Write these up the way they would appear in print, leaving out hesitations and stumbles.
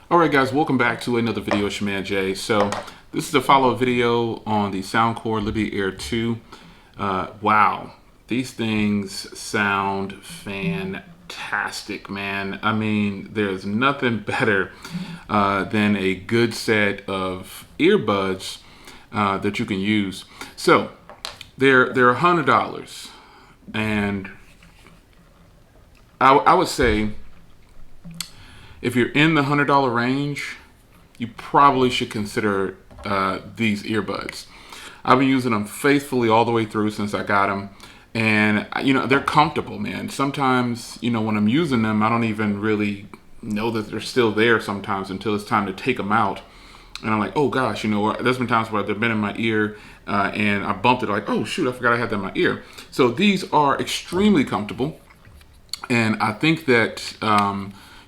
Alright guys, welcome back to another video. It's your man Jay. So this is a follow-up video on the Soundcore Liberty Air 2. Wow, these things sound fantastic, man. I mean, there's nothing better than a good set of earbuds that you can use. So they're $100, and I would say, if you're in the $100 range, you probably should consider these earbuds. I've been using them faithfully all the way through since I got them. And, they're comfortable, man. Sometimes, when I'm using them, I don't even really know that they're still there sometimes until it's time to take them out. And I'm like, oh gosh, there's been times where they've been in my ear and I bumped it like, oh shoot, I forgot I had that in my ear. So these are extremely comfortable. And I think that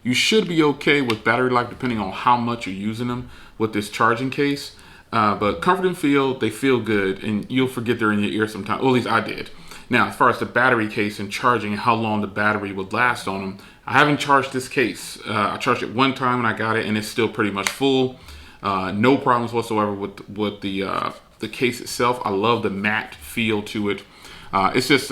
you should be okay with battery life depending on how much you're using them with this charging case. But comfort and feel, they feel good, and you'll forget they're in your ear sometimes. Well, at least I did. Now, as far as the battery case and charging and how long the battery would last on them, I haven't charged this case. I charged it one time when I got it, and it's still pretty much full. No problems whatsoever with the case itself. I love the matte feel to it. It's just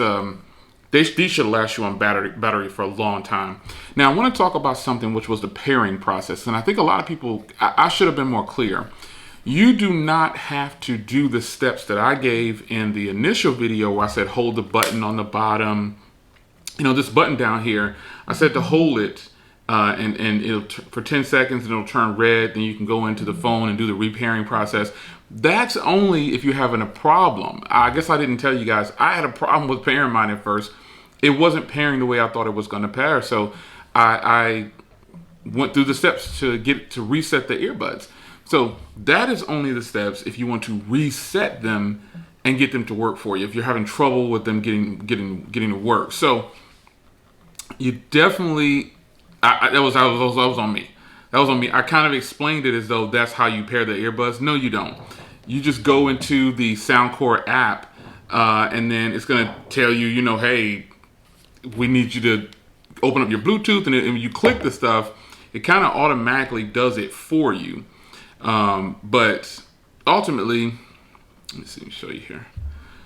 these should last you on battery for a long time. Now, I want to talk about something which was the pairing process, and I think a lot of people, I should have been more clear. You do not have to do the steps that I gave in the initial video where I said hold the button on the bottom. This button down here, I said to hold it and it'll for 10 seconds and it'll turn red. Then you can go into the phone and do the repairing process. That's only if you're having a problem. I guess I didn't tell you guys, I had a problem with pairing mine at first. It wasn't pairing the way I thought it was going to pair. So I went through the steps to reset the earbuds. So that is only the steps if you want to reset them and get them to work for you, if you're having trouble with them getting to work. So you definitely, that was on me. That was on me. I kind of explained it as though that's how you pair the earbuds. No, you don't. You just go into the Soundcore app, and then it's going to tell you, hey, we need you to open up your Bluetooth, and when you click the stuff, it kind of automatically does it for you. But ultimately, let me see, let me show you here.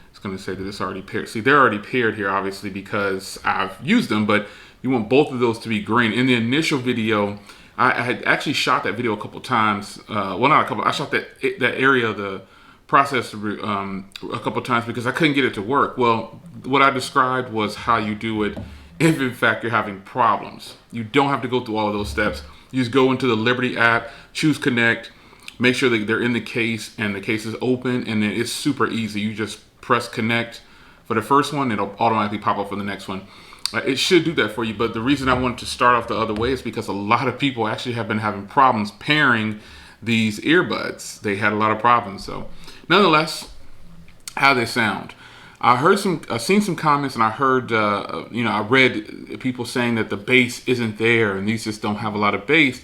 It's going to say that it's already paired. See, they're already paired here, obviously, because I've used them, but you want both of those to be green. In the initial video, I had actually shot that video a couple times. Well, not a couple. I shot that area of the process a couple times because I couldn't get it to work. Well, what I described was how you do it if, in fact, you're having problems. You don't have to go through all of those steps. You just go into the Liberty app, choose Connect, make sure that they're in the case and the case is open, and then it's super easy. You just press Connect for the first one, it'll automatically pop up for the next one. It should do that for you, but the reason I wanted to start off the other way is because a lot of people actually have been having problems pairing these earbuds. They had a lot of problems. So nonetheless, how they sound. I've seen some comments, and I heard, I read people saying that the bass isn't there and these just don't have a lot of bass.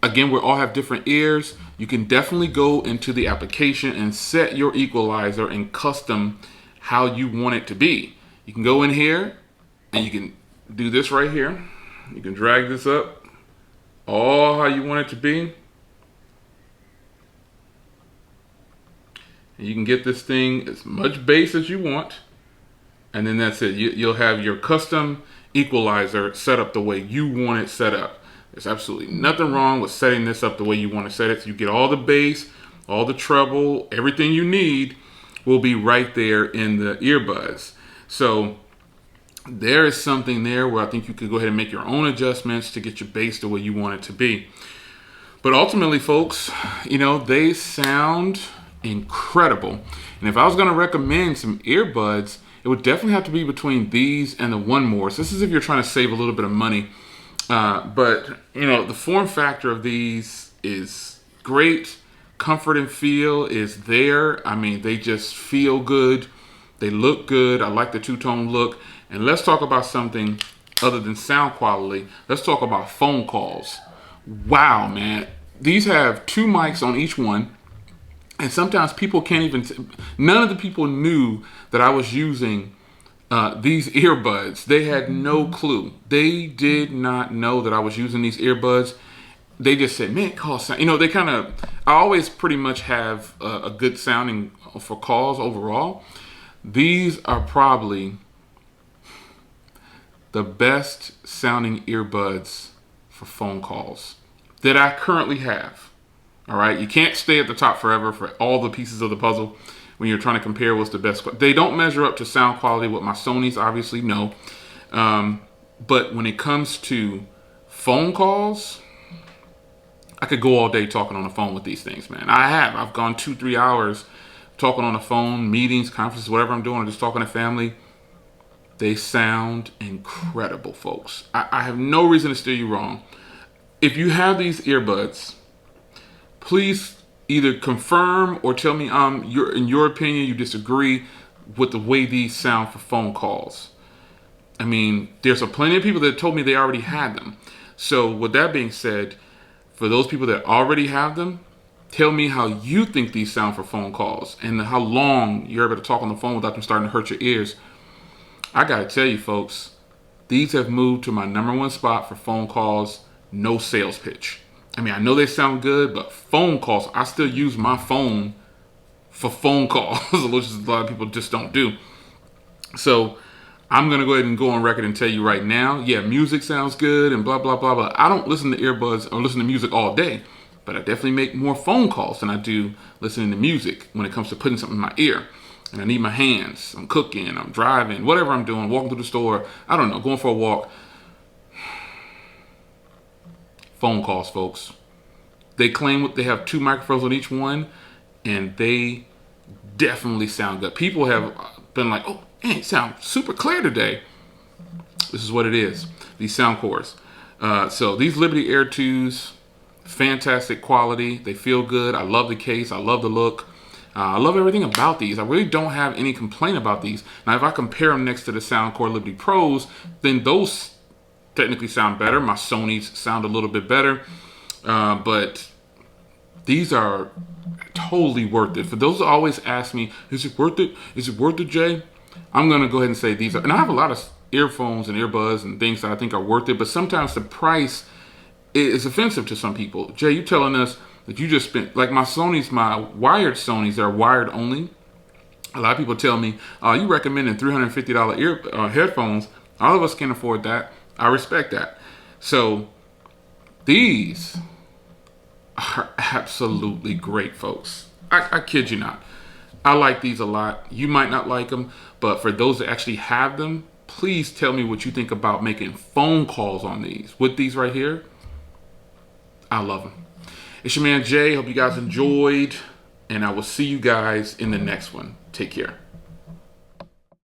Again, we all have different ears. You can definitely go into the application and set your equalizer and custom how you want it to be. You can go in here and you can do this right here. You can drag this up all how you want it to be. And you can get this thing as much bass as you want. And then that's it. You'll have your custom equalizer set up the way you want it set up. There's absolutely nothing wrong with setting this up the way you want to set it. So you get all the bass, all the treble, everything you need will be right there in the earbuds. So there is something there where I think you could go ahead and make your own adjustments to get your bass the way you want it to be. But ultimately, folks, they sound incredible. And if I was going to recommend some earbuds, it would definitely have to be between these and the One More. So this is if you're trying to save a little bit of money. But the form factor of these is great. Comfort and feel is there. I mean, they just feel good. They look good. I like the two-tone look. And let's talk about something other than sound quality. Let's talk about phone calls. Wow, man. These have 2 mics on each one. And sometimes people can't even, none of the people knew that I was using these earbuds. They had no clue. They did not know that I was using these earbuds. they just said, man, call sound. You know, they kind of, I always pretty much have a good sounding for calls overall. These are probably the best sounding earbuds for phone calls that I currently have. All right, you can't stay at the top forever for all the pieces of the puzzle when you're trying to compare what's the best. They don't measure up to sound quality with my Sonys, obviously, no. But when it comes to phone calls, I could go all day talking on the phone with these things, man. I've gone 2-3 hours talking on the phone, meetings, conferences, whatever I'm doing, or just talking to family. They sound incredible, folks. I have no reason to steer you wrong. If you have these earbuds, please either confirm or tell me in your opinion you disagree with the way these sound for phone calls. I mean, there's plenty of people that told me they already had them. So with that being said, for those people that already have them, tell me how you think these sound for phone calls and how long you're able to talk on the phone without them starting to hurt your ears. I gotta tell you, folks, these have moved to my #1 spot for phone calls, no sales pitch. I mean, I know they sound good, but phone calls, I still use my phone for phone calls, which a lot of people just don't do. So I'm going to go ahead and go on record and tell you right now, yeah, music sounds good and blah, blah, blah, blah. I don't listen to earbuds or listen to music all day, but I definitely make more phone calls than I do listening to music when it comes to putting something in my ear. And I need my hands. I'm cooking, I'm driving, whatever I'm doing, walking through the store, I don't know, going for a walk. Phone calls, folks. They claim they have 2 microphones on each one, and they definitely sound good. People have been like, oh, man, it sounds super clear today. This is what it is, these Soundcores. So these Liberty Air 2s, fantastic quality. They feel good. I love the case. I love the look. I love everything about these. I really don't have any complaint about these. Now, if I compare them next to the Soundcore Liberty Pros, then those technically sound better. My Sonys sound a little bit better. But these are totally worth it. For those who always ask me, is it worth it? Is it worth it, Jay? I'm going to go ahead and say these are. And I have a lot of earphones and earbuds and things that I think are worth it. But sometimes the price is offensive to some people. Jay, you telling us that you just spent, like my Sonys, my wired Sonys, they're wired only. A lot of people tell me, you recommending $350 headphones. All of us can afford that. I respect that. So these are absolutely great, folks. I kid you not. I like these a lot. You might not like them, but for those that actually have them, please tell me what you think about making phone calls on these. With these right here, I love them. It's your man Jay. Hope you guys enjoyed, and I will see you guys in the next one. Take care.